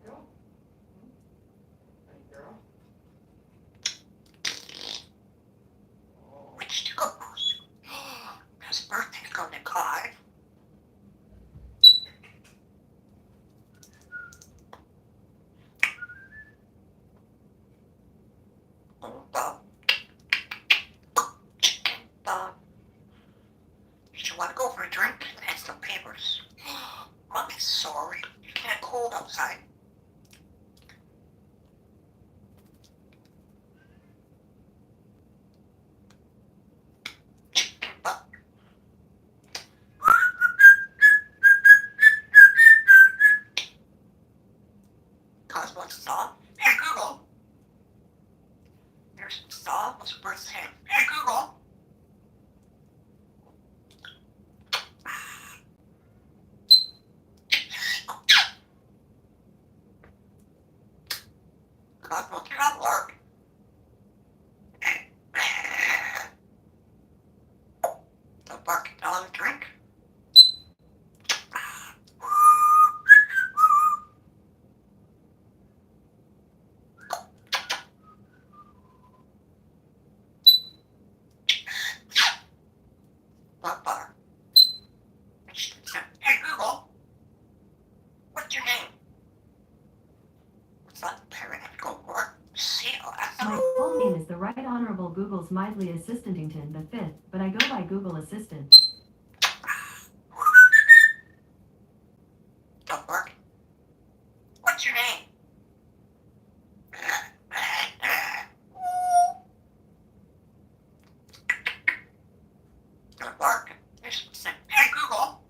go? Hey, girl. Oh. Which to go? There's a birthday to go to card. Did you want to go for a drink? And some papers. Mommy's sorry. You can't cold outside. Cosmo saw. Hey Google. There's saw. What's the bird's name? Hey Google. Cosmo cannot work. The barking dog drink. What bar? Hey Google. What's your name? What's that parrot go for? My full name is the Right Honorable Google's Mildly Assistantington the Fifth, but I go by Google Assistant. Don't bark. What's your name? Don't bark. Hey Google.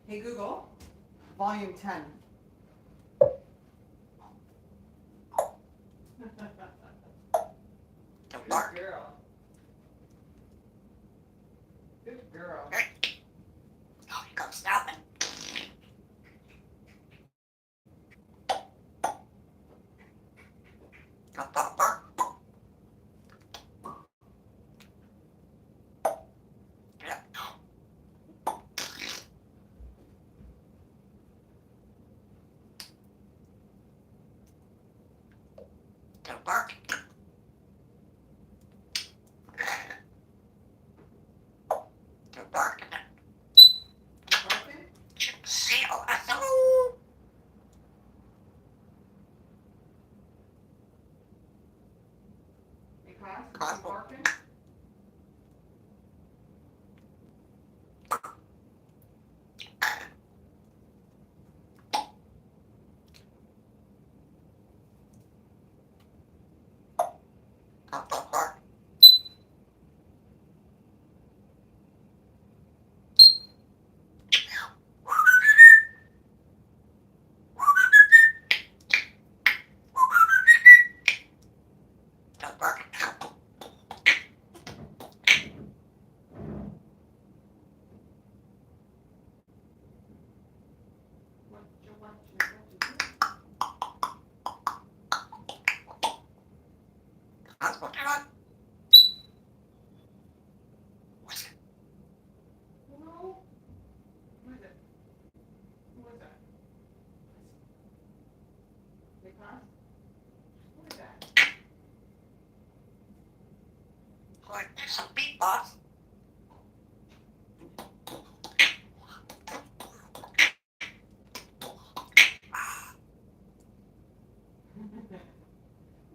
Hey, Google. Volume 10. Don't Good bark. girl. Good girl. Hey. Oh, he comes stopping. Don't bark. Yeah. Don't bark. Don't bark. You barking? Seal. Hello. Hey, Cos, you Cosmo. barking? Don't bark. Don't bark. What you do? Cosmo, get on. What's it? Hello? Who is it? Who is that? Hey, Cos? Who is that? Going to do some beatbox.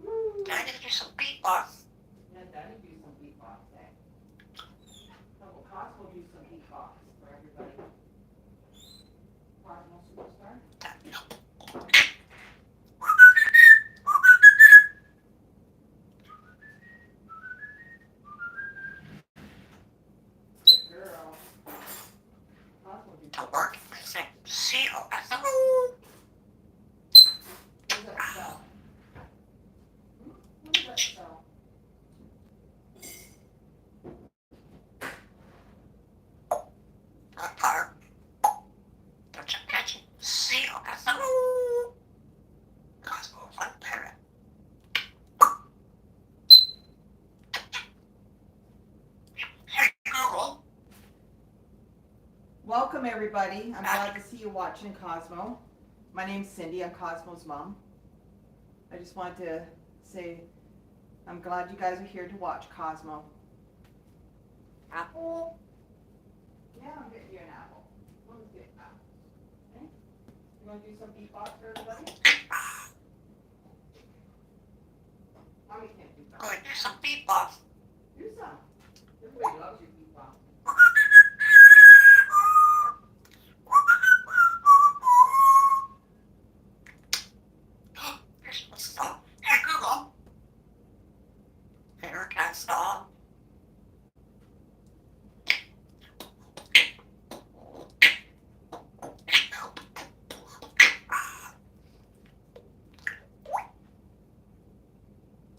Woo. Now I need to do some beatbox. Yeah, Daddy do some beatbox, eh? Oh, well, Cos will do some beatbox for everybody. Cosmo Superstar? Good girl. Cosmo do Don't bark. Say, seal. Hello. What does that spell? What does that spell? Not far. Don't you catch it? Seal. Hello. Cosmo, one parrot. Welcome, everybody. I'm glad to see you watching Cosmo. My name's Cindy. I'm Cosmo's mom. I just wanted to say I'm glad you guys are here to watch Cosmo. Apple. Yeah, I'm getting you an apple. Let's get an apple. Okay? You want to do some beatbox for everybody? Mommy can't do that. Go ahead, do some beatbox. Do some. Everybody loves your beatbox. Here's my song. Hey Google. Here can song.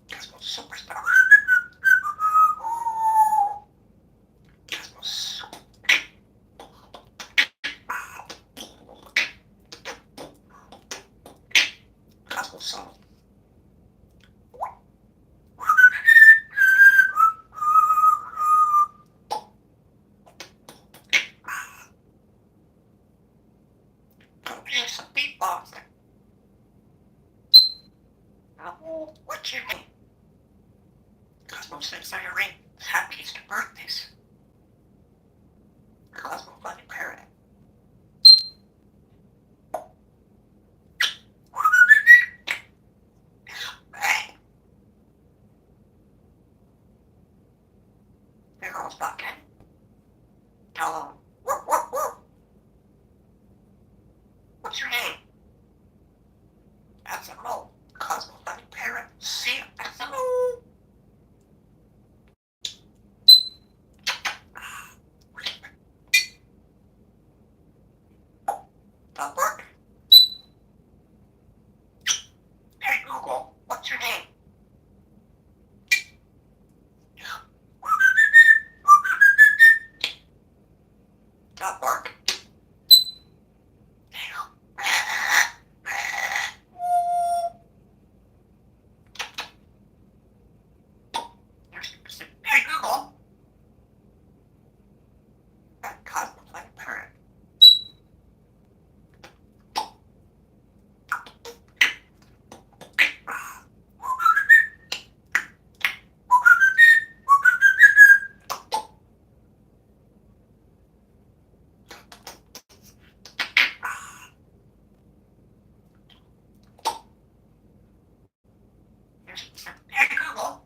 Cosmo Superstar. Cosmo Cosmo song. Here's some beatboxing. Apple, what's your name? Cosmo sings on your ring. Happiest of birthdays. Cosmo Funny Parrot. Bang. There goes Bucket. Hello. What's your name? That's a roll. Cosmo Funny Parrot. See you. That's a roll. That work? Hey Google, what's your name? That work? Hey Google. That Cosmo Funny Parrot. Hey Google.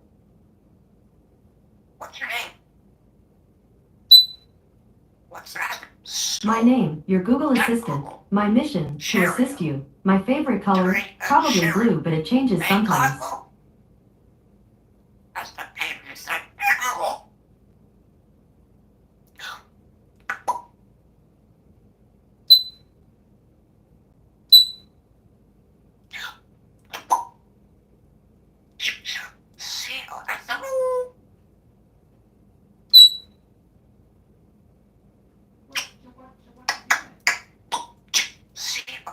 What's your name? What's that? My name, your Google Assistant. My mission, to assist you. My favorite color, probably blue, but it changes Hey sometimes. Cosmo. That's the name you said. Hey Google. See you. That's a roll. What you doing? See you.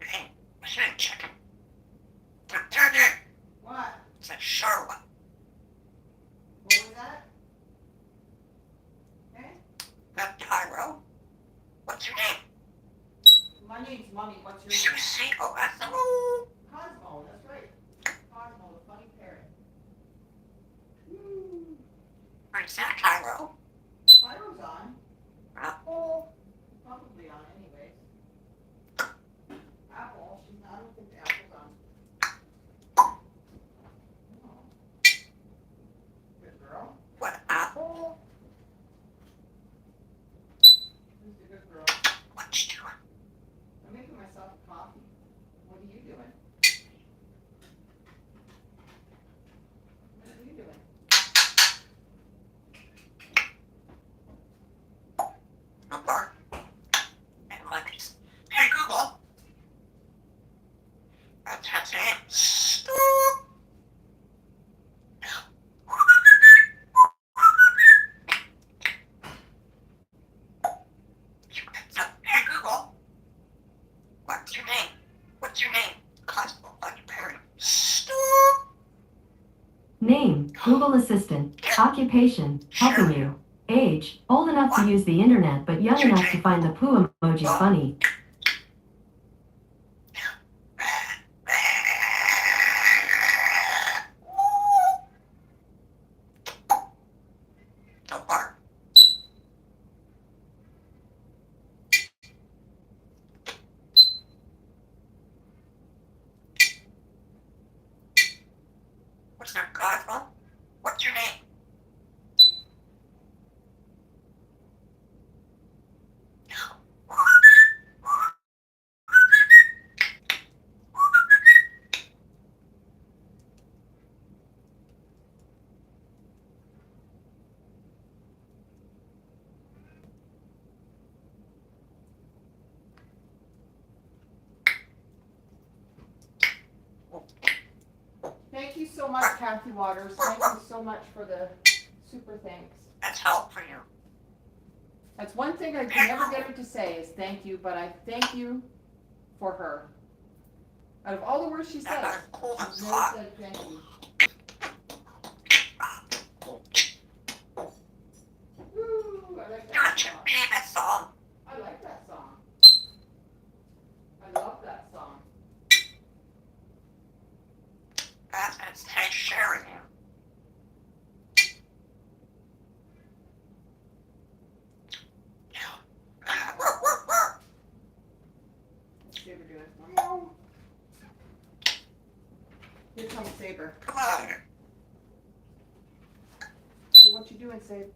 Hey, listen, chicken. Turn it. What? It's a Charlotte. What was that? Okay? That Tyro. What's your name? My name's Mommy. What's your name? Susie. Oh, that's a roll. Cosmo. That's right. Cosmo, the funny parrot. Where's that Tyro? Pyro's on. Apple. Probably on anyways. Apple. She's not. I don't think the apple's on. Oh. Good girl. What apple? Who's the good girl? What you doing? I'm making myself a coffee. What are you doing? What are you doing? Google Assistant. Occupation, helping you. Age, old enough to use the internet but young enough to find the poo emoji funny. Don't bark. What's your Cosmo? What's your name? Thank you so much, Kathy Waters. Thank you so much for the super thanks. That's help for you. That's one thing I can never get her to say is thank you, but I thank you for her. Out of all the words she says, That's cool. she's never said thank you. Woo, I like that Gotcha. song. Favorite song. I like that song. I love that song. That's nice sharing you. What's Saber doing? Meow. Here comes Saber. Come on. So what you doing, Saber?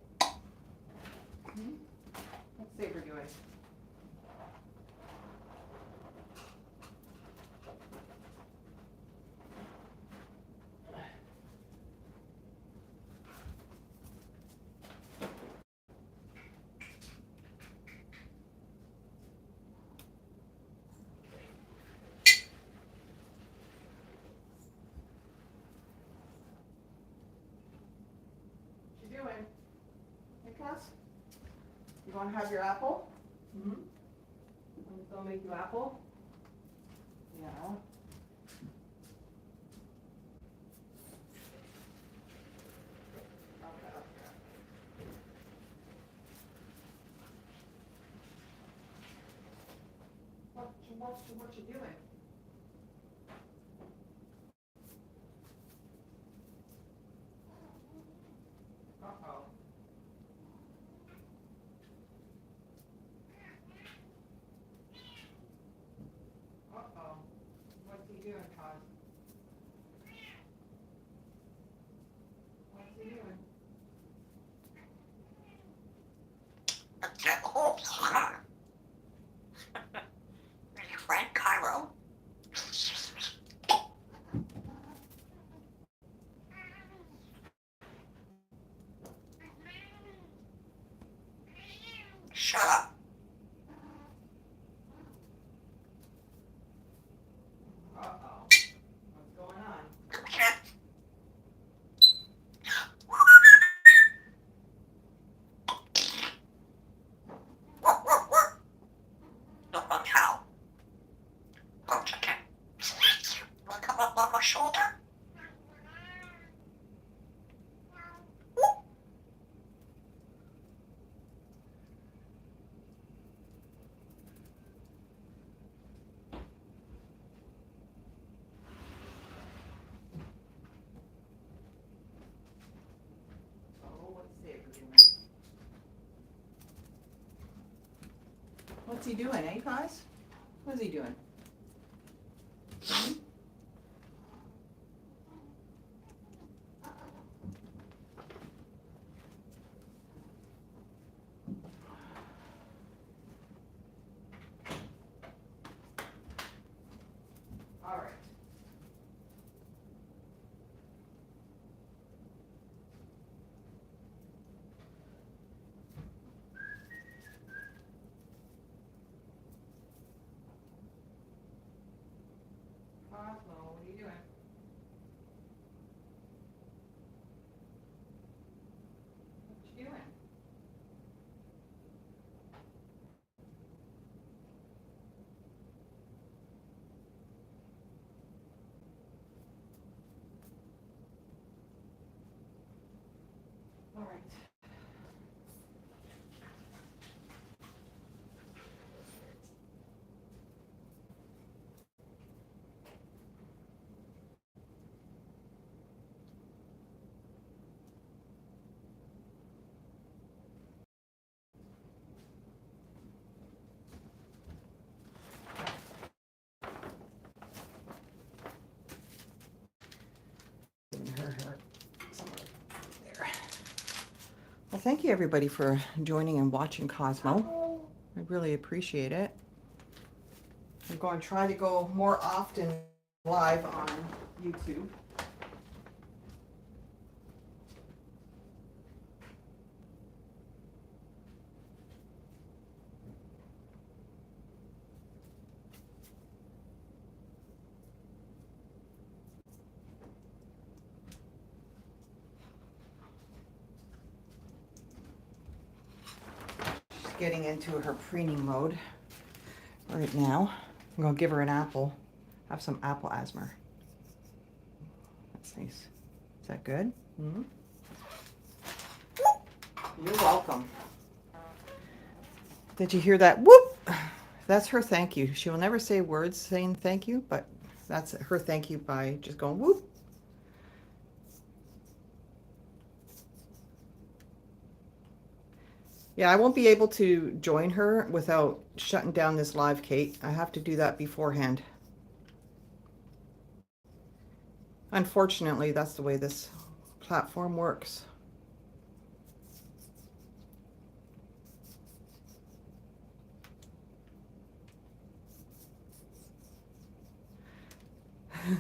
What's Saber doing? What you doing? Hey, Cass? You want to have your apple? Mm-hmm. I'll make you apple? Yeah. Okay. What you doing? Uh-oh. Uh-oh. What's he doing, Cos? What's he doing? Get home. Your friend Cairo. Shut up. Uh-oh. What's going on? Okay. Look on how. Okay. Wanna come up on my shoulder? Oh, what's Saber doing? What's he doing, eh, Cos? What's he doing? Hmm? All right. thank you everybody for joining and watching Cosmo. I really appreciate it. I'm going to try to go more often live on YouTube. She's getting into her preening mode right now. I'm going to give her an apple. Have some apple asthma. That's nice. Is that good? Mm-hmm. You're welcome. Did you hear that? Whoop! That's her thank you. She will never say words saying thank you, but that's her thank you by just going whoop. Yeah, I won't be able to join her without shutting down this live, Kate. I have to do that beforehand. Unfortunately, that's the way this platform works.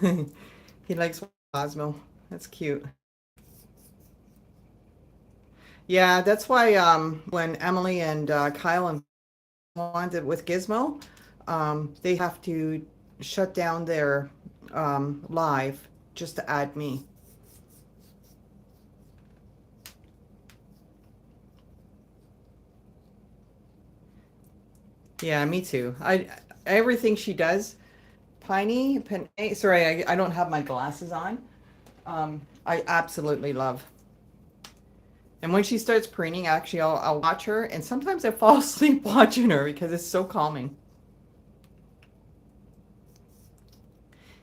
He likes Cosmo. That's cute. Yeah, that's why when Emily and Kyle and wanted with Gizmo, they have to shut down their live just to add me. Yeah, me too. Everything she does, Piney, sorry, I don't have my glasses on. I absolutely love. And when she starts preening, actually, I'll watch her, and sometimes I fall asleep watching her because it's so calming.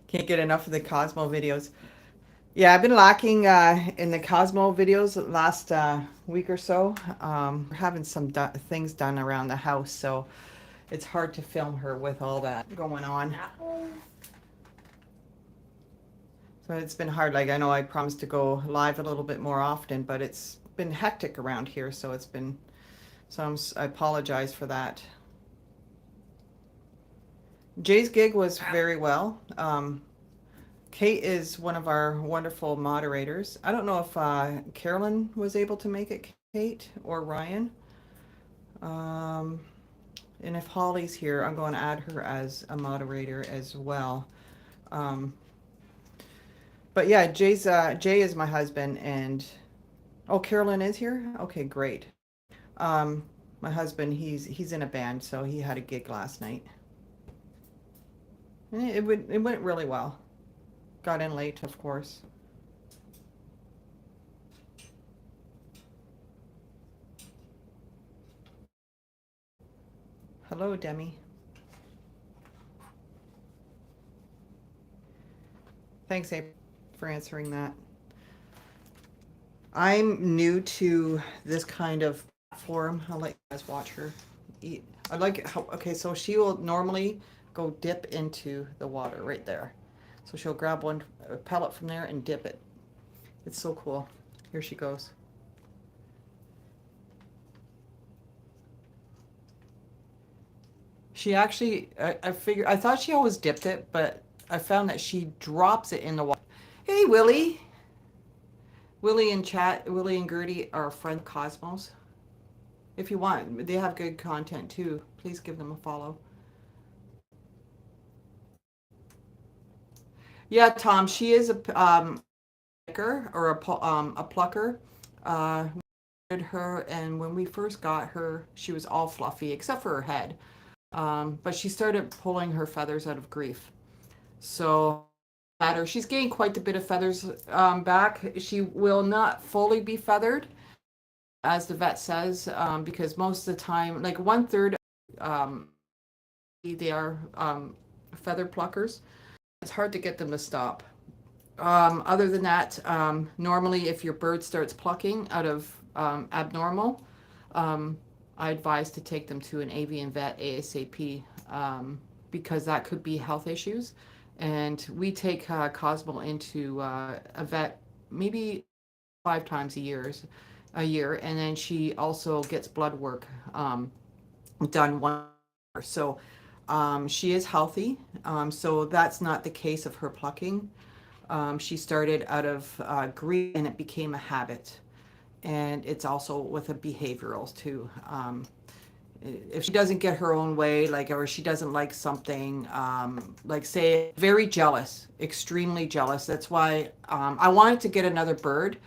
Can't get enough of the Cosmo videos. Yeah, I've been lacking in the Cosmo videos the last week or so. We're having some things done around the house, so it's hard to film her with all that going on. So it's been hard. Like, I know I promised to go live a little bit more often, but it's been hectic around here, so it's been, so I apologize for that. Jay's gig was very well. Kate is one of our wonderful moderators. I don't know if Carolyn was able to make it, Kate, or Ryan. And if Holly's here, I'm going to add her as a moderator as well. But yeah, Jay is my husband, and oh, Carolyn is here? Okay, great. My husband, he's in a band, so he had a gig last night. And it went really well. Got in late, of course. Hello, Demi. Thanks, April, for answering that. I'm new to this kind of platform. I'll let you guys watch her eat. I like how, okay, so she will normally go dip into the water right there. So she'll grab one pellet from there and dip it. It's so cool. Here she goes. She actually, I thought she always dipped it, but I found that she drops it in the water. Hey, Willie. Willie and Gertie are friend Cosmos. If you want, they have good content too. Please give them a follow. Yeah, Tom, she is a picker or a plucker. Her, and when we first got her, she was all fluffy except for her head. But she started pulling her feathers out of grief. So she's gained quite a bit of feathers back. She will not fully be feathered, as the vet says, because most of the time, like 1/3, they are feather pluckers. It's hard to get them to stop. Other than that, normally if your bird starts plucking out of abnormal, I advise to take them to an avian vet ASAP, because that could be health issues. And we take Cosmo into a vet maybe 5 times a year. a year, and then she also gets blood work done one year. So she is healthy. So that's not the case of her plucking. She started out of greed, and it became a habit. And it's also with a behavioral too. If she doesn't get her own way, like, or she doesn't like something, like say, very jealous, extremely jealous. That's why I wanted to get another bird,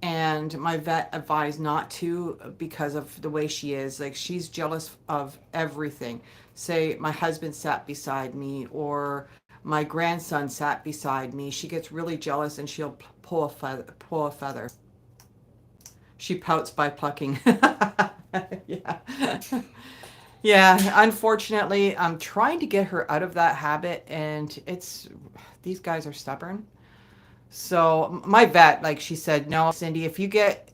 and my vet advised not to because of the way she is. Like, she's jealous of everything. Say my husband sat beside me, or my grandson sat beside me. She gets really jealous, and she'll pull a feather. Pull a feather. She pouts by plucking. Yeah. Yeah, unfortunately, I'm trying to get her out of that habit, and these guys are stubborn. So my vet, like she said, no, Cindy, if you get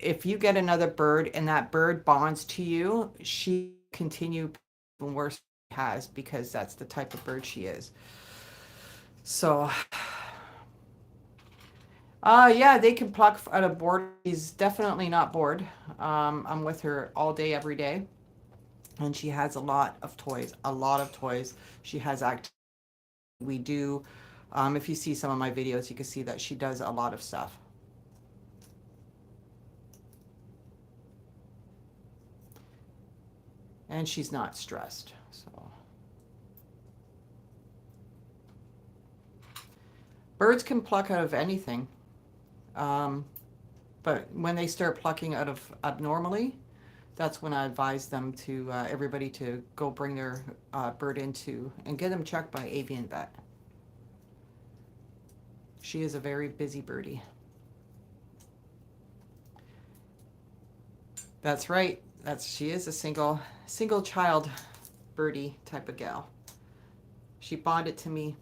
another bird and that bird bonds to you, she continue even worse than she has, because that's the type of bird she is. So yeah, they can pluck out of board. She's definitely not bored. I'm with her all day, every day. And she has a lot of toys, a lot of toys. She has we do, if you see some of my videos, you can see that she does a lot of stuff. And she's not stressed. So birds can pluck out of anything. But when they start plucking out of abnormally, that's when I advise them to everybody to go bring their bird into and get them checked by avian vet. She is a very busy birdie. That's right. She is a single child birdie type of gal. She bonded to me.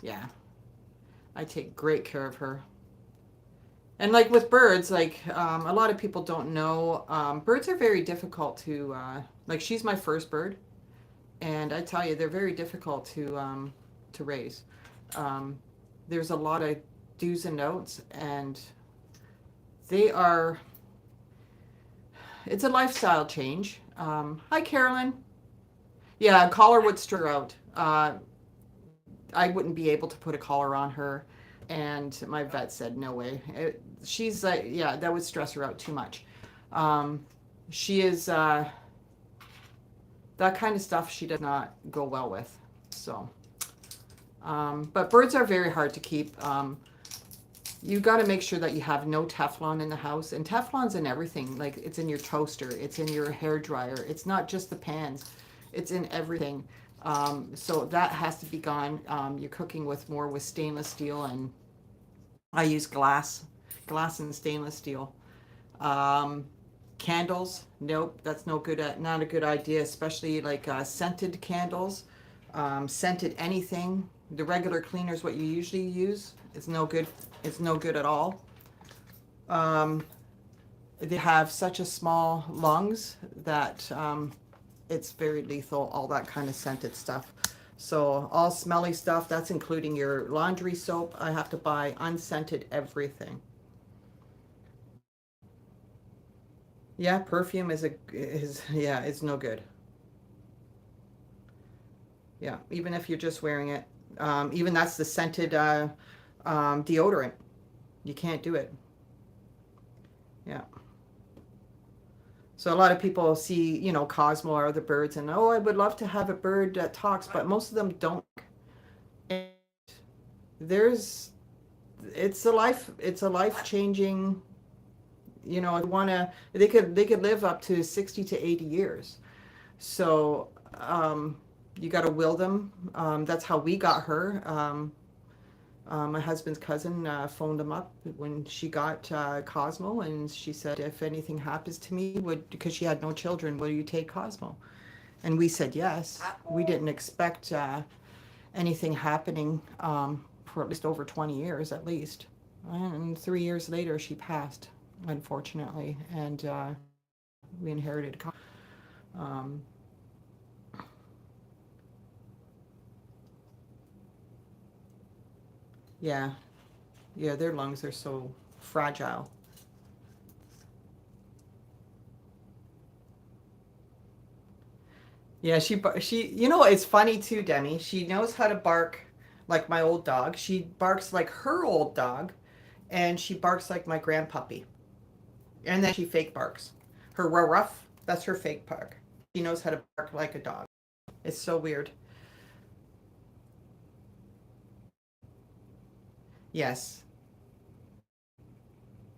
Yeah, I take great care of her. And like with birds, like a lot of people don't know, birds are very difficult to, like she's my first bird, and I tell you, they're very difficult to raise. Um, there's a lot of do's and don'ts, and they are, it's a lifestyle change. Hi, Carolyn. Yeah, a collar would stir out. I wouldn't be able to put a collar on her, and my vet said no way. She's yeah, that would stress her out too much. She is that kind of stuff she does not go well with. So, but birds are very hard to keep. You got to make sure that you have no Teflon in the house, and Teflon's in everything. Like, it's in your toaster, it's in your hair dryer. It's not just the pans, it's in everything. So that has to be gone. You're cooking with stainless steel, and I use glass and stainless steel. Candles, nope, that's not a good idea, especially like scented candles, scented anything. The regular cleaner is what you usually use. It's no good. It's no good at all. They have such a small lungs that it's very lethal, all that kind of scented stuff. So all smelly stuff, that's including your laundry soap. I have to buy unscented everything. Yeah, perfume is yeah, it's no good. Yeah, even if you're just wearing it. Even that's the scented deodorant. You can't do it. Yeah. So a lot of people see, Cosmo or other birds, and oh, I would love to have a bird that talks, but most of them don't. And there's, it's a life changing. They could live up to 60 to 80 years. So you got to will them. That's how we got her. My husband's cousin phoned him up when she got Cosmo, and she said, if anything happens to me, because she had no children, will you take Cosmo? And we said yes. We didn't expect anything happening for at least over 20 years at least. And 3 years later, she passed, unfortunately, and we inherited Cosmo. Yeah, their lungs are so fragile. Yeah, she you know it's funny too, Demi. She knows how to bark like my old dog. She barks like her old dog, and she barks like my grandpuppy. And then she fake barks. Her ruff, that's her fake bark. She knows how to bark like a dog. It's so weird. Yes.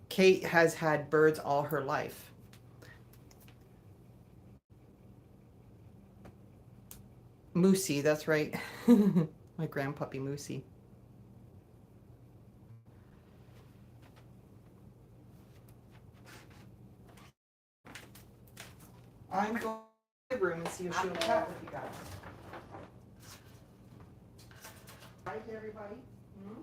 Kate has had birds all her life. Moosey, that's right. My grandpuppy Moosey. I'm going to the room and see if she'll chat with you guys. Hi, everybody. Hmm?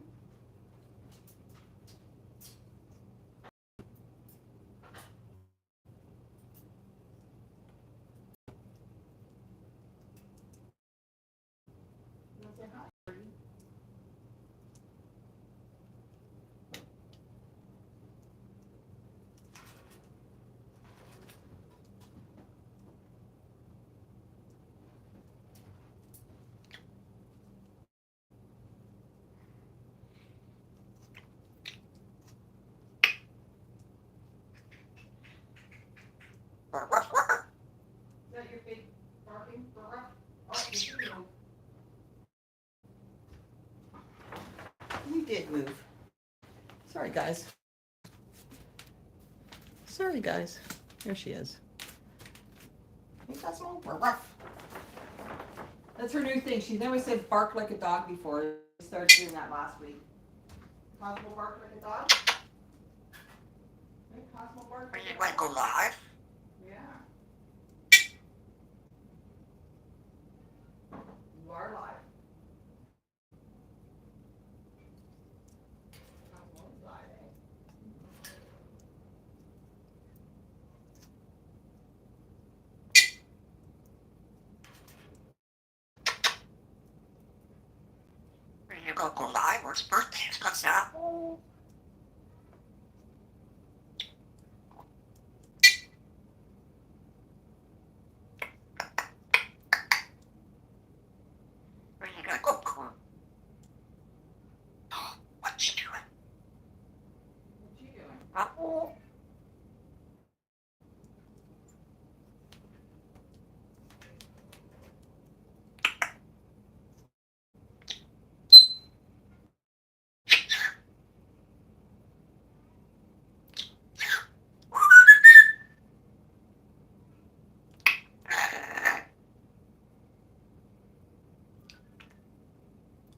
You wanna say hi? Is that your big barking? Oh, you did move. You did move. Sorry, guys. Sorry, guys. There she is. Hey, Cosmo. That's her new thing. She's never said bark like a dog before. She started doing that last week. Cosmo bark like a dog? Hey, Cosmo bark Are like you a going to go dog? live? Yeah. You are live. Cosmo is live, eh? Are you going to go live? Or it's birthday? It's not now. Where you going to go? What you doing? What you doing? Oh.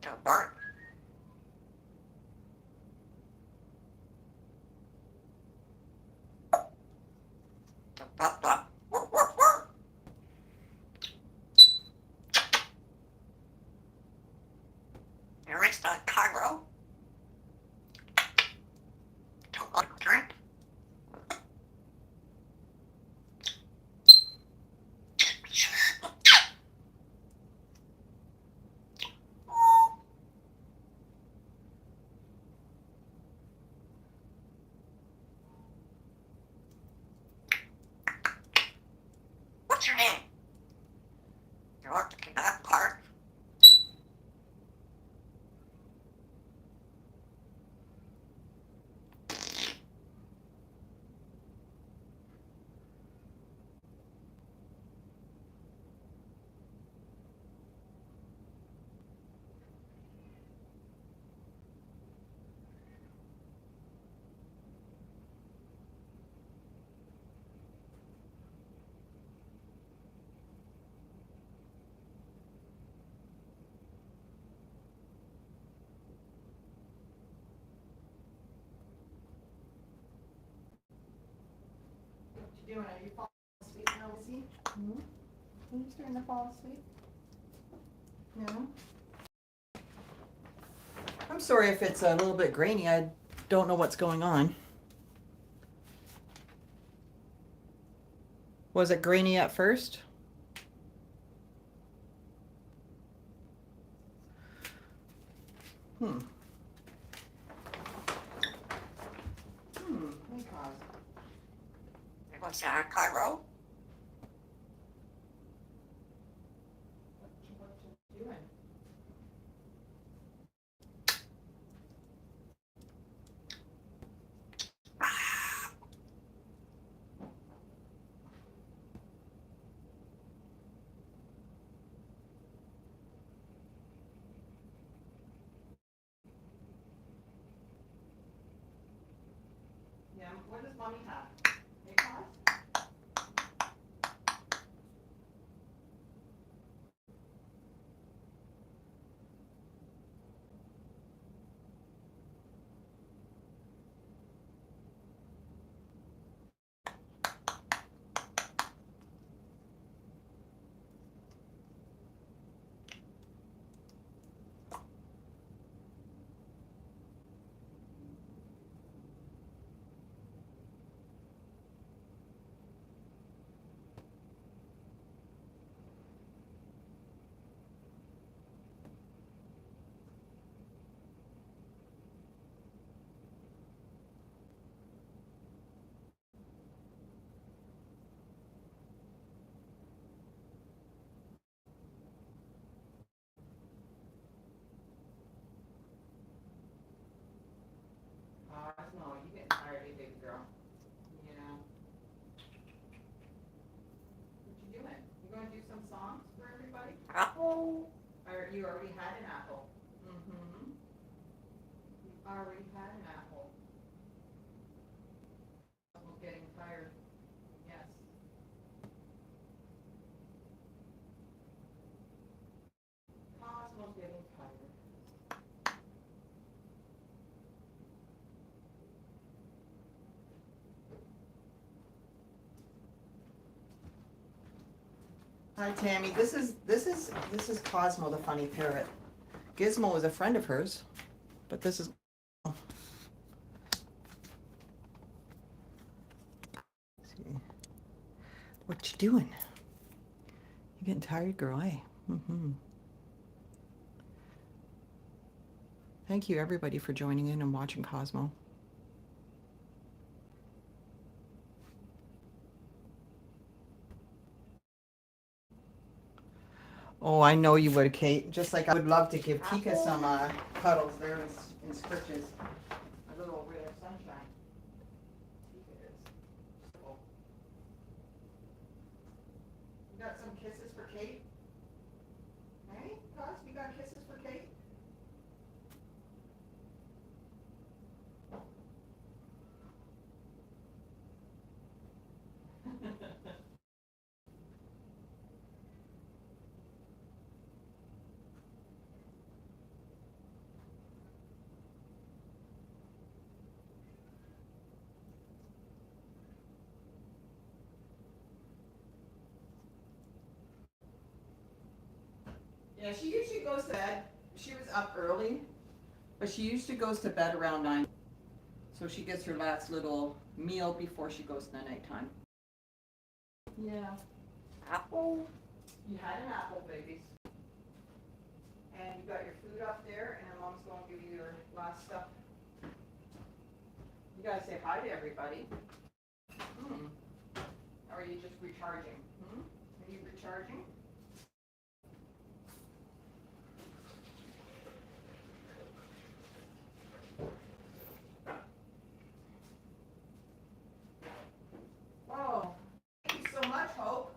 Don't bark. Don't bark, bark. You're in Cairo. Don't want to drink. What's your name? You want to get that part? What you doing? Are you falling asleep now, Lizzie? Hmm? Are you starting to fall asleep? No? I'm sorry if it's a little bit grainy. I don't know what's going on. Was it grainy at first? Hmm. What's that, Cairo? What you doing? Yeah, what does mommy have? Hey, Cos? Cosmo, you getting tired, you big girl. Yeah. What you doing? You gonna do some songs for everybody? Apple. Or you already had an apple? Mm-hmm. You already had an apple. Cosmo's getting tired. Yes. Cosmo's getting tired. Hi Tammy, this is Cosmo the funny parrot. Gizmo is a friend of hers, but this is see. What you doing? You getting tired, girl, eh? Mm-hmm. Thank you everybody for joining in and watching Cosmo. Oh, I know you would, Kate. Just like I would love to give Tika some cuddles there in scritches. A little ray of sunshine. Tika is. Oh. You got some kisses for Kate? Hey, Cos, you got kisses for Kate? Yeah, she usually goes to bed. She was up early, but she usually goes to bed around 9. So she gets her last little meal before she goes to the nighttime. Yeah. Apple. You had an apple, babies. And you got your food up there, and Mom's going to give you your last stuff. You guys say hi to everybody. Or are you just recharging? Are you recharging? Oh, thank you so much, Hope.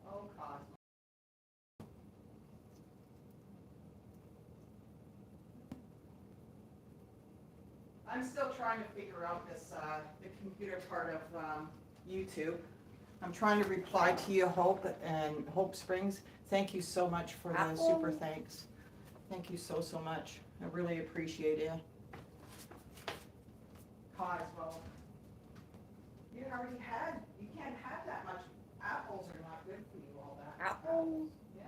Oh, Cosmo. I'm still trying to figure out this, the computer part of YouTube. I'm trying to reply to you, Hope, and Hope Springs. Thank you so much for the super thanks. Thank you so, so much. I really appreciate it. Cosmo. You already had, you can't have that much. Apples are not good for you, all that. Apples. Yeah.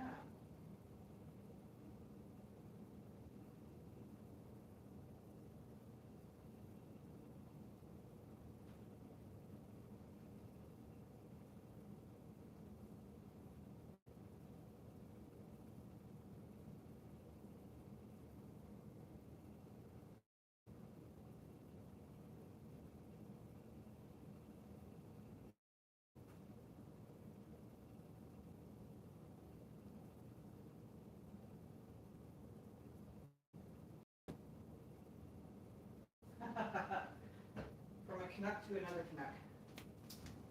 From a Canuck to another Canuck.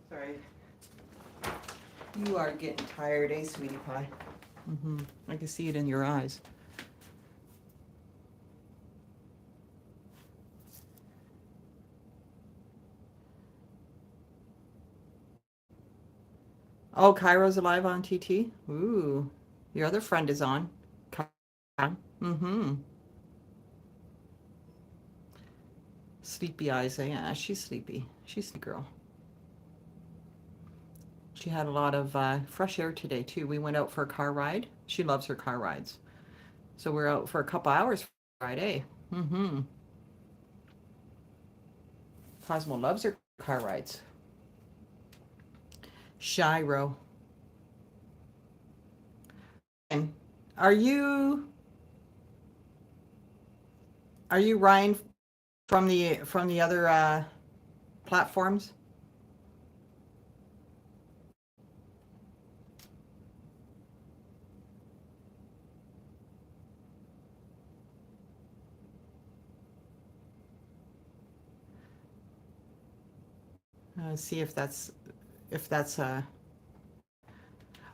Sorry. You are getting tired, eh, sweetie pie? Mm-hmm. I can see it in your eyes. Oh, Cairo's alive on TT? Ooh. Your other friend is on. Mm-hmm. Sleepy eyes. Yeah, she's sleepy. She's the girl. She had a lot of fresh air today, too. We went out for a car ride. She loves her car rides. So we're out for a couple hours Friday. Mm-hmm. Cosmo loves her car rides. Shiro. And are you Ryan from the other platforms? See if that's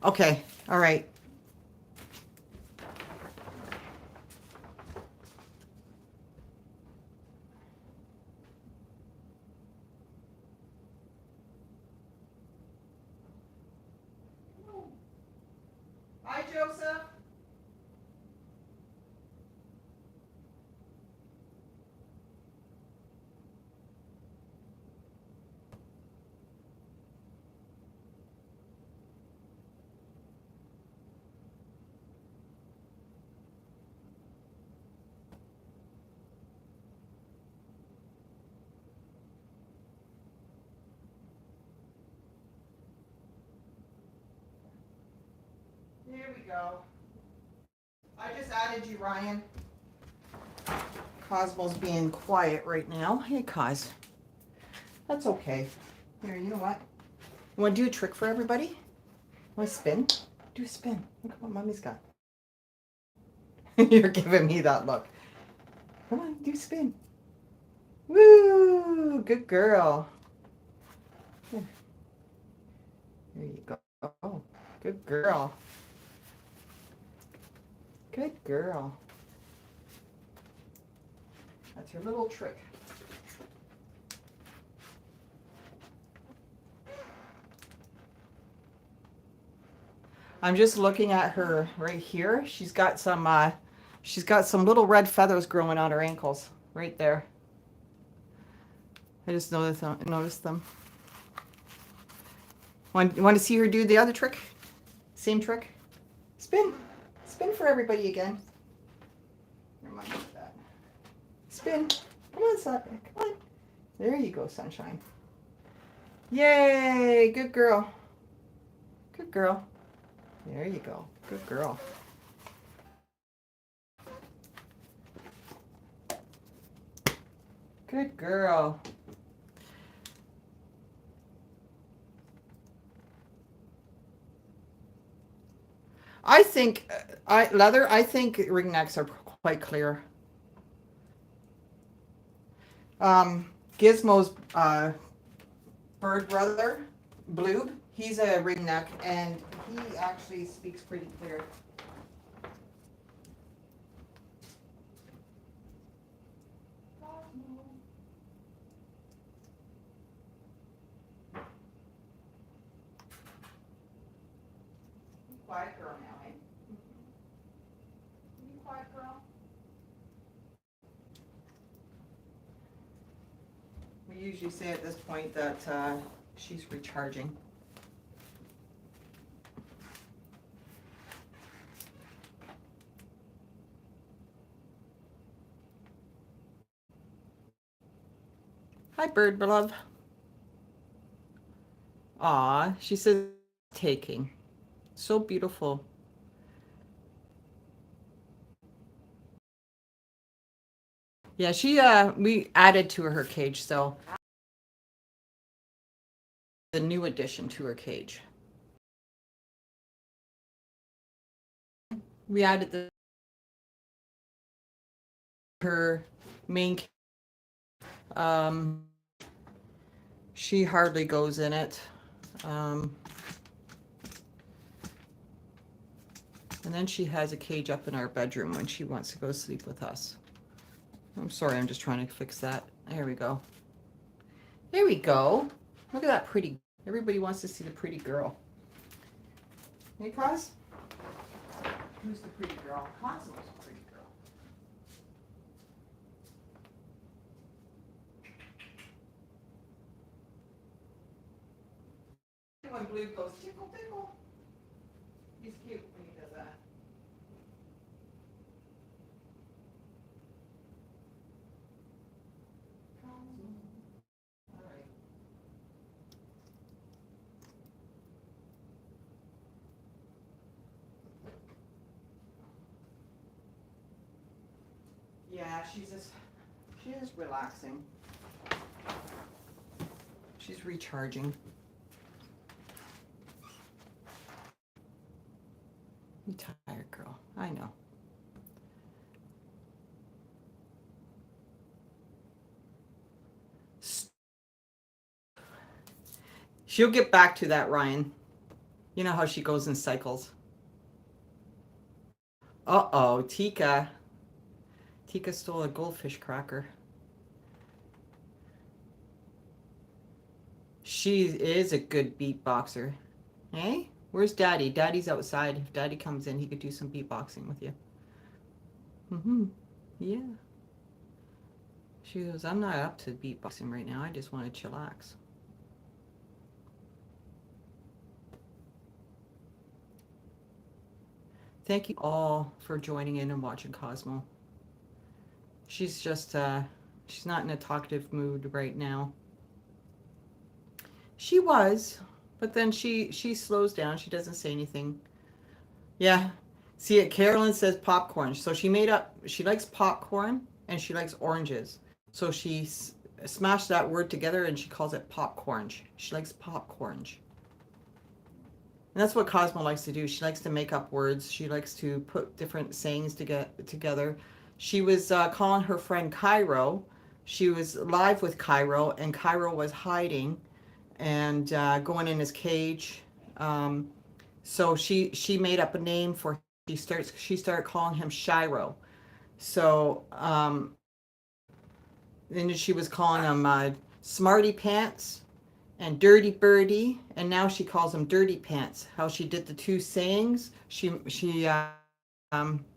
okay. All right. Hi, Joseph. Here we go. I just added you, Ryan. Cosmo's being quiet right now. Hey, Cos. That's okay. Here, you know what? You want to do a trick for everybody? Want to spin? Do a spin. Look what Mommy's got. You're giving me that look. Come on, do a spin. Woo! Good girl. Here. There you go. Oh, good girl. Good girl. That's your little trick. I'm just looking at her right here. She's got some little red feathers growing on her ankles right there. I just noticed them. Want to see her do the other trick? Same trick? Spin. Spin for everybody again. Remind me of that. Spin. Come on, Sunshine. Come on. There you go, Sunshine. Yay! Good girl. Good girl. There you go. Good girl. Good girl. I think Leather. I think ringnecks are quite clear. Gizmo's bird brother, Bloob, he's a ringneck, and he actually speaks pretty clear. Quiet girl now, eh? You quiet girl? usually say at this point that she's recharging. Hi, bird love. Aw, she says taking. So beautiful. Yeah, she we added to her cage, so the new addition to her cage. We added her main she hardly goes in it. And then she has a cage up in our bedroom when she wants to go sleep with us. I'm sorry, I'm just trying to fix that. There we go. There we go. Look at that pretty. Everybody wants to see the pretty girl. Hey, Cos? Who's the pretty girl? Cosmo's the pretty girl. When Blue goes tickle tickle, he's cute when he does that. All right. Yeah, she is relaxing. She's recharging. You tired girl, I know. She'll get back to that, Ryan. You know how she goes in cycles. Uh-oh, Tika. Tika stole a goldfish cracker. She is a good beatboxer. Hey, where's Daddy? Daddy's outside. If Daddy comes in, he could do some beatboxing with you. Mm-hmm. Yeah. She goes, I'm not up to beatboxing right now. I just want to chillax. Thank you all for joining in and watching Cosmo. She's just, she's not in a talkative mood right now. She was, but then she slows down. She doesn't say anything. Yeah. See it, Carolyn says popcorn. So she likes popcorn and she likes oranges. So she smashed that word together and she calls it popcorn. She likes popcorn. And that's what Cosmo likes to do. She likes to make up words. She likes to put different sayings to get together. She was calling her friend Cairo. She was live with Cairo, and Cairo was hiding and going in his cage. So she made up a name for. She started calling him Shiro. So then she was calling him Smarty Pants and Dirty Birdie, and now she calls him Dirty Pants. How she did the two sayings, she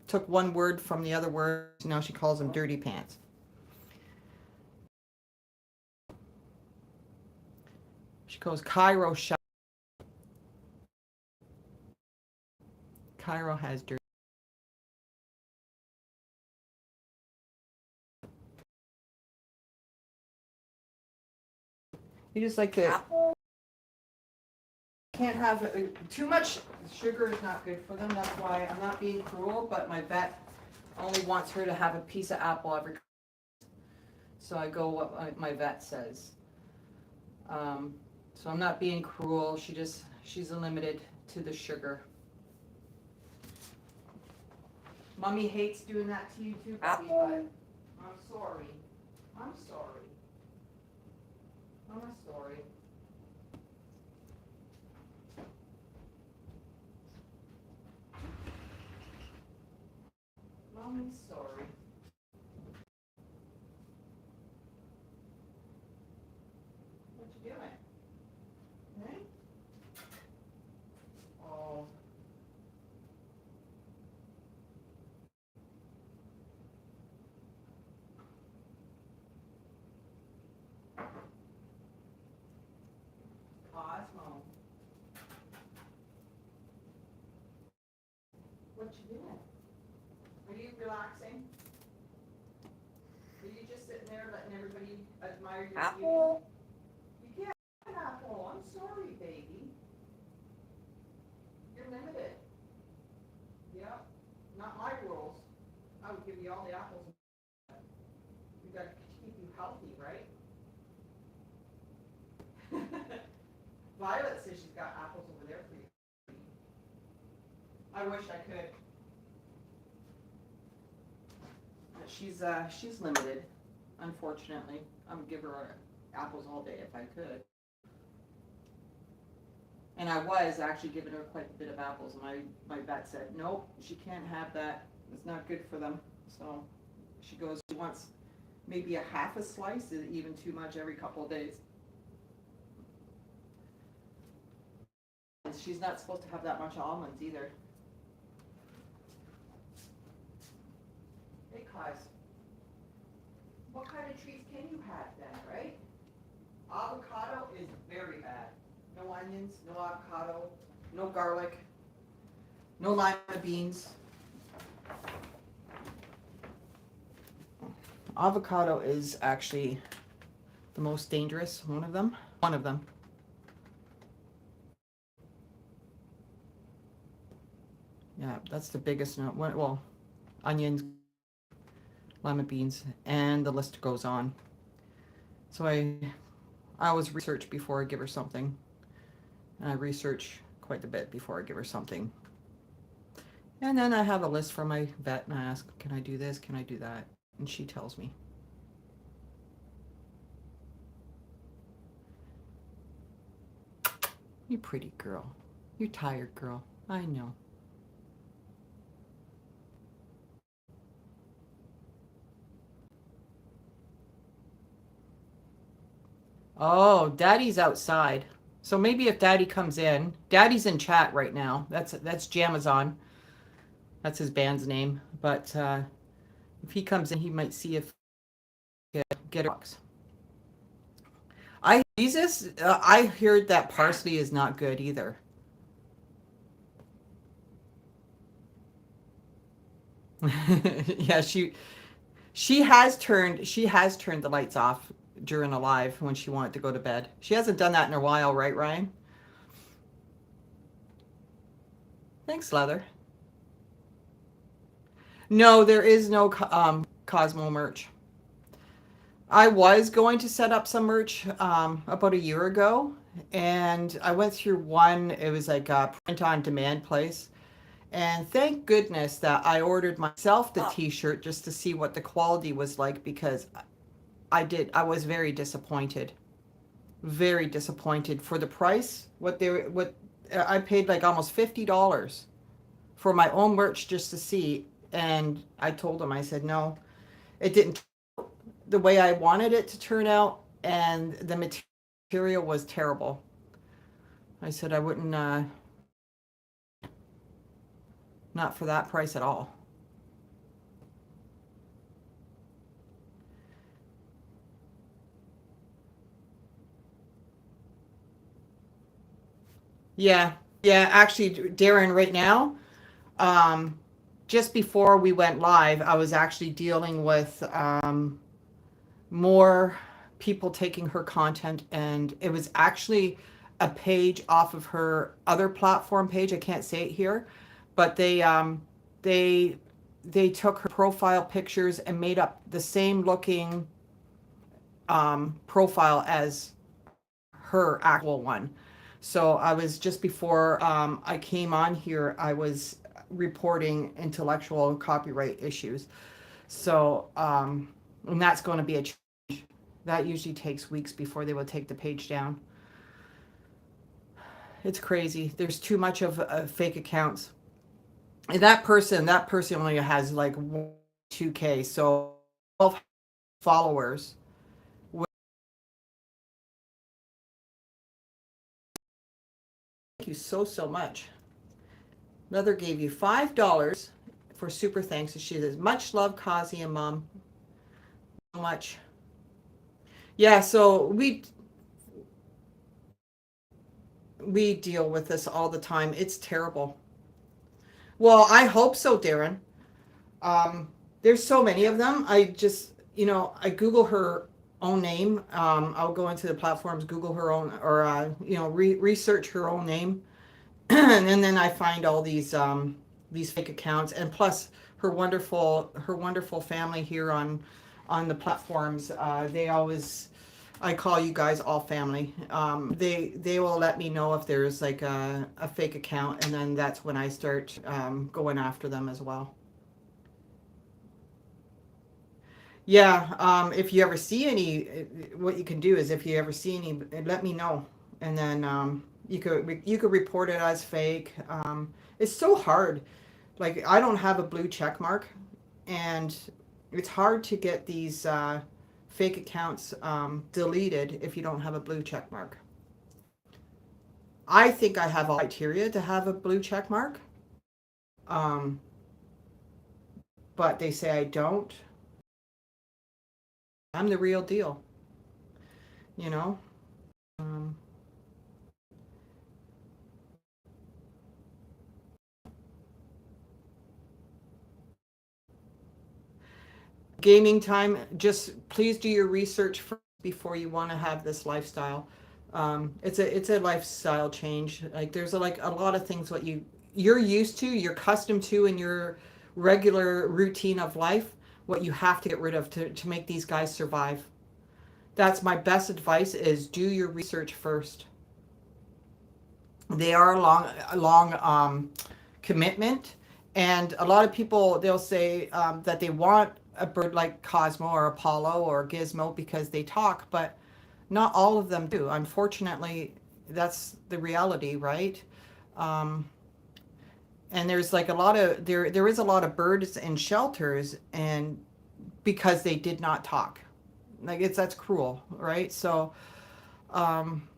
took one word from the other word, now she calls him Dirty Pants. She goes Cairo shop. Cairo has dirty. You just like to. Can't have too much sugar is not good for them. That's why I'm not being cruel, but my vet only wants her to have a piece of apple every. So I go what my vet says. So I'm not being cruel. She's limited to the sugar. Mommy hates doing that to you too, Bobby, but I'm sorry. I'm sorry. I'm sorry. Mommy's sorry. What you doing? Hey? Oh. what you doing? Are you relaxing? Are you just sitting there letting everybody admire your beauty? Apple. You can't have an apple. I'm sorry, baby. You're limited. Yep. Not my rules. I would give you all the apples. We got to keep you healthy, right? Violet says she's got apples over there for you. I wish I could. But she's limited, unfortunately. I would give her apples all day if I could. And I was actually giving her quite a bit of apples. My vet said, nope, she can't have that. It's not good for them. So she goes, she wants maybe a half a slice, is even too much every couple of days. And she's not supposed to have that much almonds either. Hey, Cos, what kind of treats can you have then, right? Avocado is very bad. No onions, no avocado, no garlic, no lima beans. Avocado is actually the most dangerous, one of them. Yeah, that's the biggest one. Well, onions, lima beans, and the list goes on. So I always research before I give her something. And I research quite a bit before I give her something. And then I have a list from my vet and I ask, can I do this? Can I do that? And she tells me. You pretty girl. You tired girl. I know. Oh, Daddy's outside. So maybe if Daddy comes in, Daddy's in chat right now. That's Jamazon. That's his band's name. But if he comes in, he might see if get a box. I heard that parsley is not good either. Yeah, she has turned the lights off during a live when she wanted to go to bed. She hasn't done that in a while, right, Ryan? Thanks, Leather. No, there is no Cosmo merch. I was going to set up some merch about a year ago, and I went through one. It was like a print-on-demand place. And thank goodness that I ordered myself the t-shirt just to see what the quality was like, because I was very disappointed. Very disappointed for the price. I paid like almost $50 for my own merch just to see. And I told them, I said, no, it didn't the way I wanted it to turn out, and the material was terrible. I said I wouldn't, not for that price at all. Yeah, actually, Darren, right now, just before we went live, I was actually dealing with more people taking her content, and it was actually a page off of her other platform page. I can't say it here, but they took her profile pictures and made up the same looking profile as her actual one. So I was, just before I came on here, I was reporting intellectual copyright issues. So and that's going to be a change. That usually takes weeks before they will take the page down. It's crazy. There's too much of fake accounts. And that person only has like 2K, so 12 followers. Thank you so much. Another gave you $5 for super thanks. And she says, much love, Kazi and Mom. So much. Yeah, so we deal with this all the time. It's terrible. Well, I hope so, Darren. Um, there's so many of them. I just, I Google her own name. I'll go into the platforms, Google her own, or research her own name, and then I find all these fake accounts, and plus her wonderful family here on the platforms. They always. I call you guys all family. They will let me know if there's like a fake account, and then that's when I start going after them as well. Yeah, if you ever see any, what you can do is if you ever see any, let me know, and then you could report it as fake. It's so hard. Like I don't have a blue check mark, and it's hard to get these fake accounts deleted if you don't have a blue check mark. I think I have all criteria to have a blue check mark, um, but they say I don't. I'm the real deal, you know. Um, Gaming time, just please do your research first before you want to have this lifestyle. It's a lifestyle change. Like there's like a lot of things what you're used to, you're accustomed to in your regular routine of life, what you have to get rid of to make these guys survive. That's my best advice is do your research first. They are a long commitment, and a lot of people they'll say that they want a bird like Cosmo or Apollo or Gizmo because they talk, but not all of them do. Unfortunately, that's the reality, right? Um, and there's like a lot of there is a lot of birds in shelters, and because they did not talk, like that's cruel, right? So um,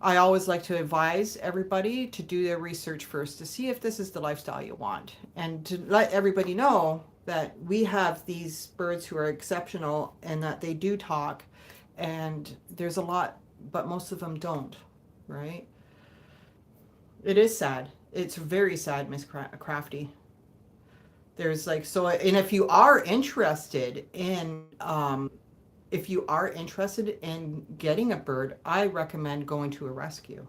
I always like to advise everybody to do their research first to see if this is the lifestyle you want, and to let everybody know that we have these birds who are exceptional and that they do talk, and there's a lot, but most of them don't, right? It is sad. It's very sad, Miss Crafty. There's like so, and if you are interested in getting a bird, I recommend going to a rescue.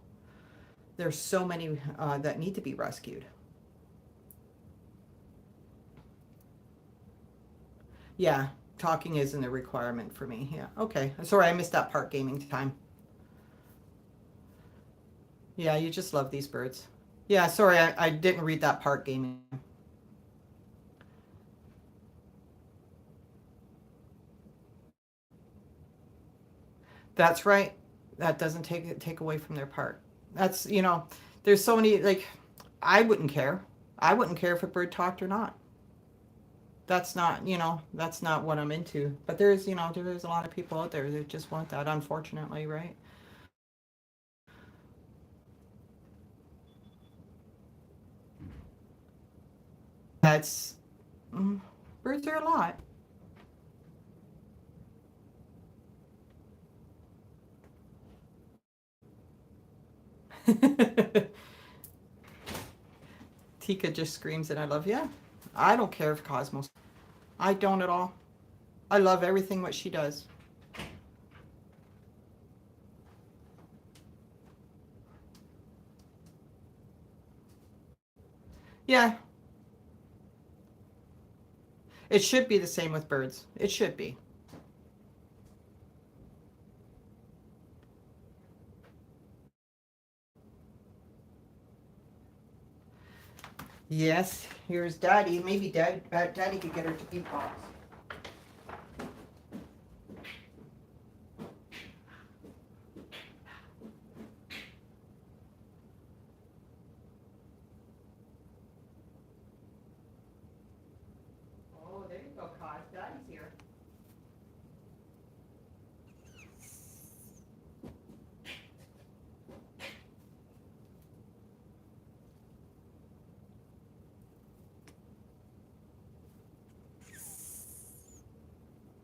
There's so many that need to be rescued. Yeah, talking isn't a requirement for me. Yeah, okay. Sorry, I missed that part gaming time. Yeah, you just love these birds. Yeah, sorry, I didn't read that part gaming. That's right. That doesn't take away from their part. That's, there's so many, like, I wouldn't care. I wouldn't care if a bird talked or not. That's not what I'm into. But there's a lot of people out there that just want that, unfortunately, right? That's mm, birds are a lot. Tika just screams that I love. Yeah, I don't care if Cosmos. I don't at all. I love everything what she does. Yeah, it should be the same with birds. It should be. Yes, here's Daddy. Maybe Daddy could get her to beatbox. Oh, there you go, Cos. Daddy's here.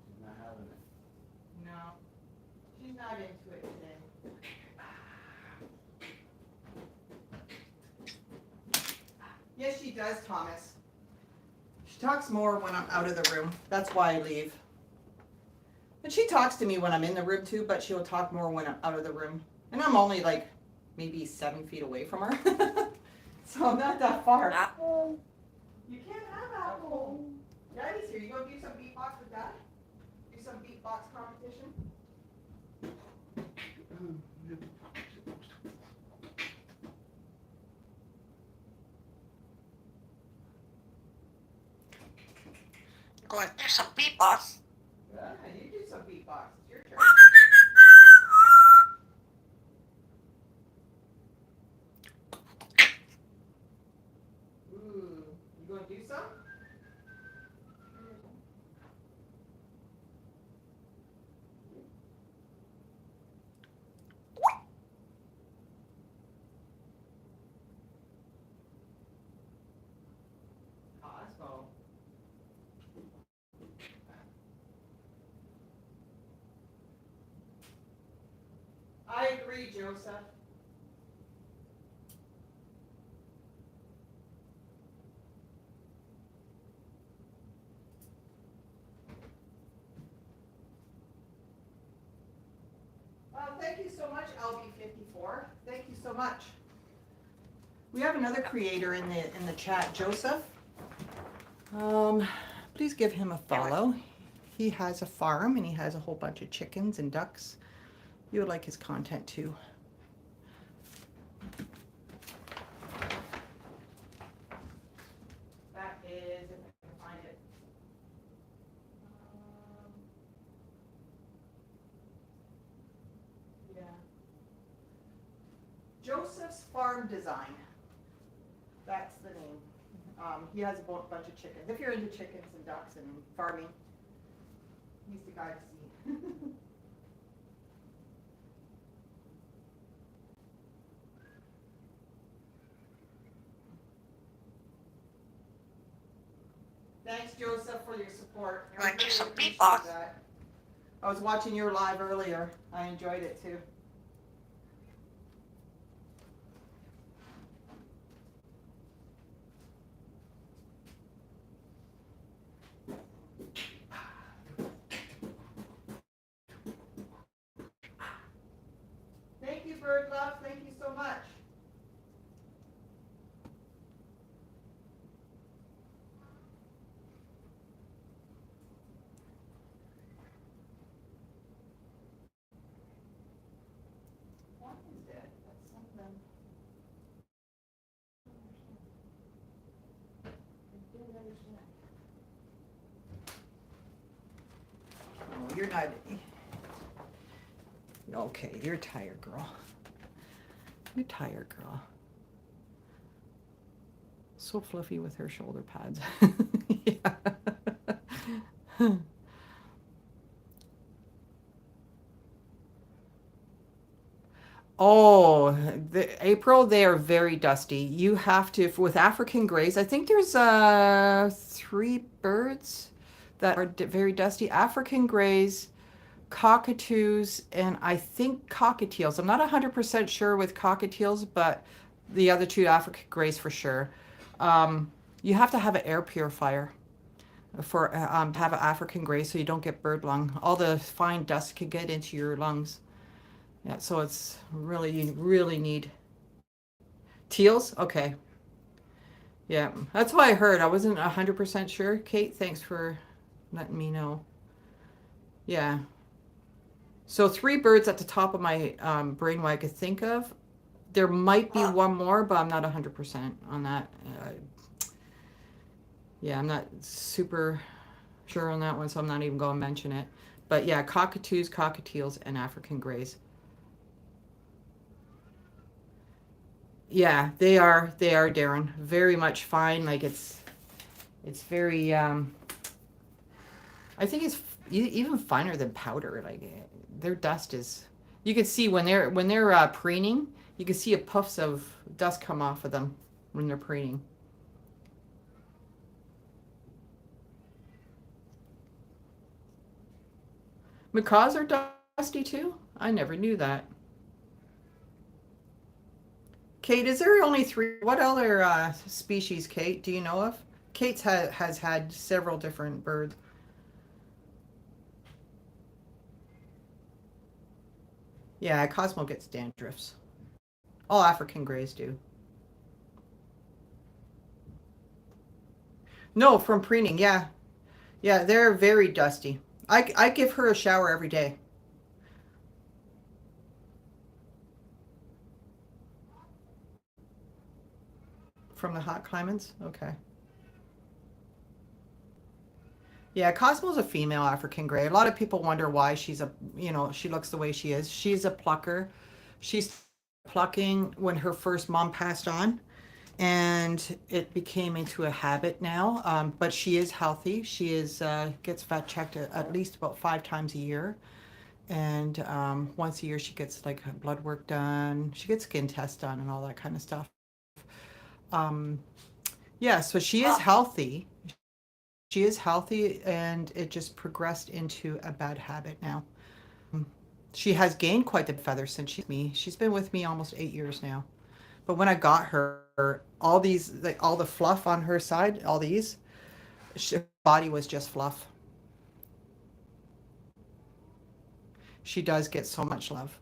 She's not having it. No, she's not into it today. Yes, she does, Thomas. She talks more when I'm out of the room. That's why I leave. And she talks to me when I'm in the room too, but she'll talk more when I'm out of the room. And I'm only like maybe 7 feet away from her. So I'm not that far. Apple. You can't have apple. Daddy's here. You gonna do some beatbox with Dad? Do some beatbox competition? Going to do some beatbox. Yeah, you do some beatbox. It's your turn. Ooh, you gonna do some? Cosmo. I agree, Joseph. Thank you so much, LB54. Thank you so much. We have another creator in the chat, Joseph. Please give him a follow. He has a farm and he has a whole bunch of chickens and ducks. You would like his content too. That is, if I can find it. Yeah. Joseph's Farm Design. That's the name. He has a bunch of chickens. If you're into chickens and ducks and farming, he's the guy to see. Thanks, Joseph, for your support. You want to do some Appreciate beatbox? that. I was watching your live earlier. I enjoyed it too. Thank you, Bird Love. Thank you so much. What is it? That's something. I didn't understand. Oh, you're not. Okay, you're tired, girl. You're tired, girl. So fluffy with her shoulder pads. Yeah. Oh, April, they are very dusty. You have to, with African grays, I think there's 3 birds that are very dusty. African grays, cockatoos, and I think cockatiels. I'm not 100% sure with cockatiels, but the other 2 African grays for sure. You have to have an air purifier for to have an African gray so you don't get bird lung. All the fine dust could get into your lungs. Yeah, so it's really, you really need teals. Okay. Yeah, that's what I heard. I wasn't 100% sure. Kate, thanks for letting me know. Yeah. So 3 birds at the top of my brain what I could think of. There might be one more, but I'm not 100% on that. Yeah, I'm not super sure on that one, so I'm not even going to mention it. But yeah, cockatoos, cockatiels, and African grays. Yeah, they are, Darren. Very much fine. Like it's very, I think it's even finer than powder. Like their dust is, you can see when they're preening, you can see a puffs of dust come off of them when they're preening. Macaws are dusty too? I never knew that. Kate, is there only 3? What other species, Kate, do you know of? Kate's has had several different birds. Yeah, Cosmo gets dandruffs. All African greys do. No, from preening, yeah. Yeah, they're very dusty. I give her a shower every day. From the hot climates? Okay. Yeah, Cosmo's a female African gray. A lot of people wonder why she's a, she looks the way she is. She's a plucker. She's plucking when her first mom passed on, and it became into a habit now. But she is healthy. She is gets vet checked at least about 5 times a year, and once a year she gets like blood work done. She gets skin tests done and all that kind of stuff. Um, yeah, so she is healthy. She is healthy, and it just progressed into a bad habit now. She has gained quite the feathers since she's been with me almost 8 years now. But when I got her, all these, like all the fluff on her side, all these, her body was just fluff. She does get so much love.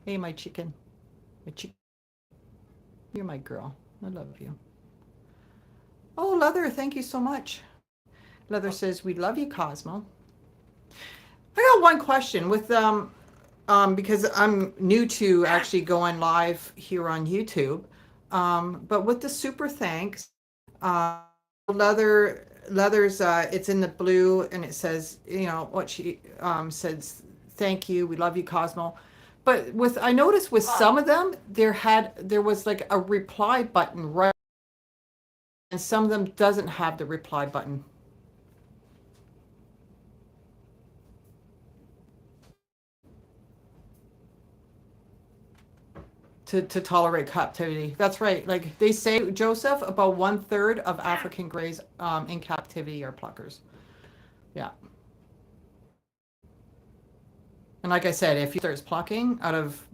Hey, my chicken. My chicken. You're my girl. I love you. Oh, Leather, thank you so much. Leather says, we love you, Cosmo. I got one question with because I'm new to actually going live here on YouTube. But with the super thanks, Leather's it's in the blue, and it says, what she says, thank you, we love you, Cosmo. But I noticed with some of them, there was like a reply button, right? And some of them doesn't have the reply button. To tolerate captivity. That's right. Like they say, Joseph, about 1/3 of African greys in captivity are pluckers. Yeah. And like I said, if you start plucking out of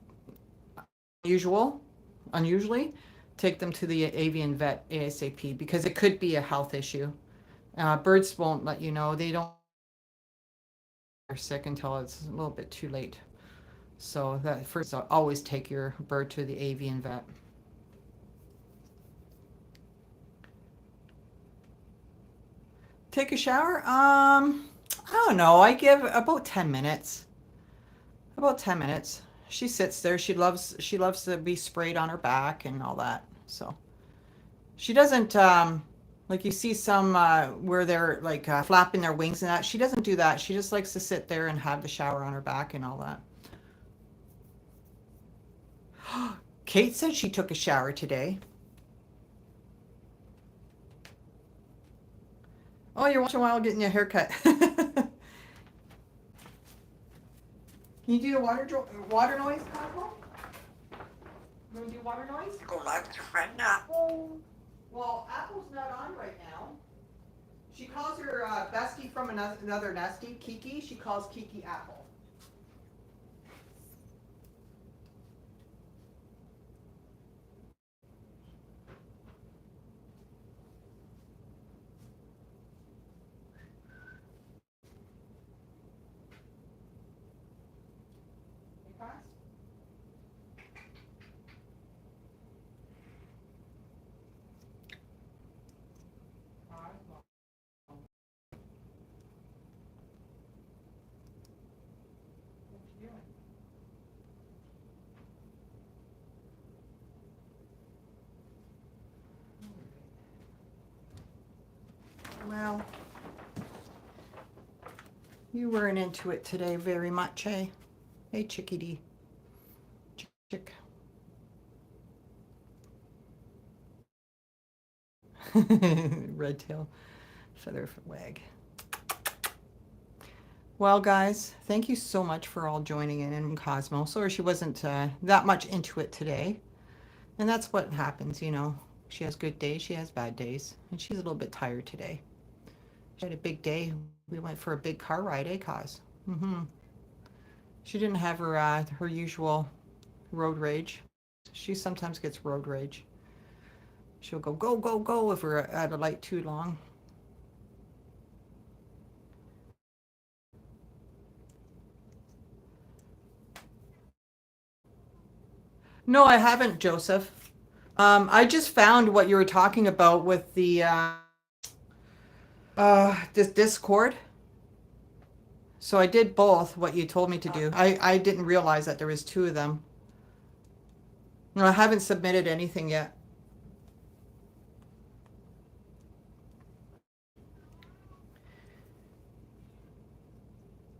unusually, take them to the avian vet ASAP, because it could be a health issue. Birds won't let you know. They don't are sick until it's a little bit too late. So that first, always take your bird to the avian vet. Take a shower? I don't know. I give about 10 minutes. About 10 minutes. She sits there. She loves to be sprayed on her back and all that. So she doesn't like you see some where they're like flapping their wings and that. She doesn't do that. She just likes to sit there and have the shower on her back and all that. Kate said she took a shower today. Oh, you're watching while getting your haircut. Can you do the water noise, Cosmo? You want to do water noise? Go live with your friend now. Well, Apple's not on right now. She calls her bestie from another nestie, Kiki. She calls Kiki Apple. Well, you weren't into it today very much, eh? Hey, chickadee. Chick. Red tail, feather wag. Well, guys, thank you so much for all joining in Cosmo. Sorry she wasn't that much into it today. And that's what happens, She has good days, she has bad days. And she's a little bit tired today. She had a big day. We went for a big car ride, eh, Cos? Mm-hmm. She didn't have her usual road rage. She sometimes gets road rage. She'll go, go, go, go if we're at a light too long. No, I haven't, Joseph. I just found what you were talking about with the this Discord. So I did both what you told me to do. I didn't realize that there was two of them. No, I haven't submitted anything yet.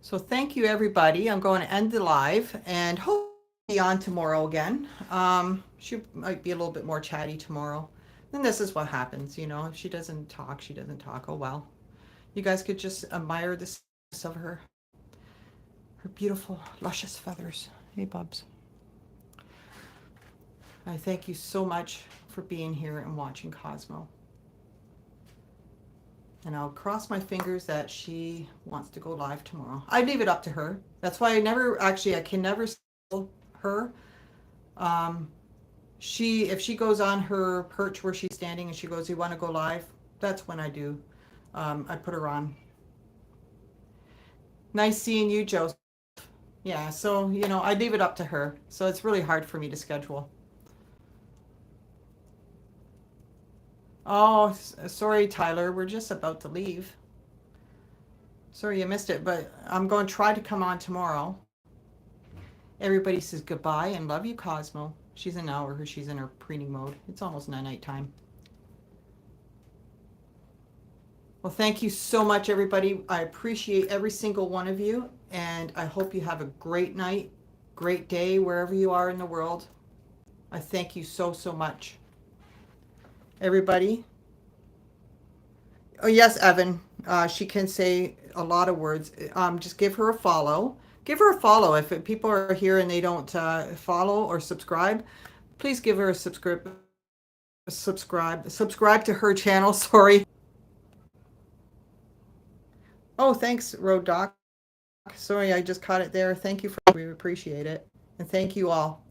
So thank you, everybody. I'm going to end the live and hope to be on tomorrow again. She might be a little bit more chatty tomorrow. And this is what happens, you know. If she doesn't talk, she doesn't talk. Oh, well. You guys could just admire the size of her beautiful, luscious feathers. Hey, Bubs. I thank you so much for being here and watching Cosmo. And I'll cross my fingers that she wants to go live tomorrow. I leave it up to her. That's why I can never tell her. If she goes on her perch where she's standing and she goes, "You want to go live?" That's when I do. I put her on. Nice seeing you, Joseph. Yeah, so, you know, I leave it up to her. So it's really hard for me to schedule. Oh, sorry, Tyler. We're just about to leave. Sorry you missed it, but I'm going to try to come on tomorrow. Everybody says goodbye and love you, Cosmo. She's in now, or she's in her preening mode. It's almost night time. Well, thank you so much, everybody. I appreciate every single one of you, and I hope you have a great night, great day, wherever you are in the world. I thank you so, so much. Everybody. Oh, yes, Evan. She can say a lot of words. Just give her a follow. Give her a follow. If people are here and they don't follow or subscribe, please give her a subscribe to her channel. Sorry. Oh, thanks, Road Doc. Sorry, I just caught it there. Thank you we appreciate it. And thank you all.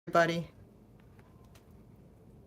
Everybody.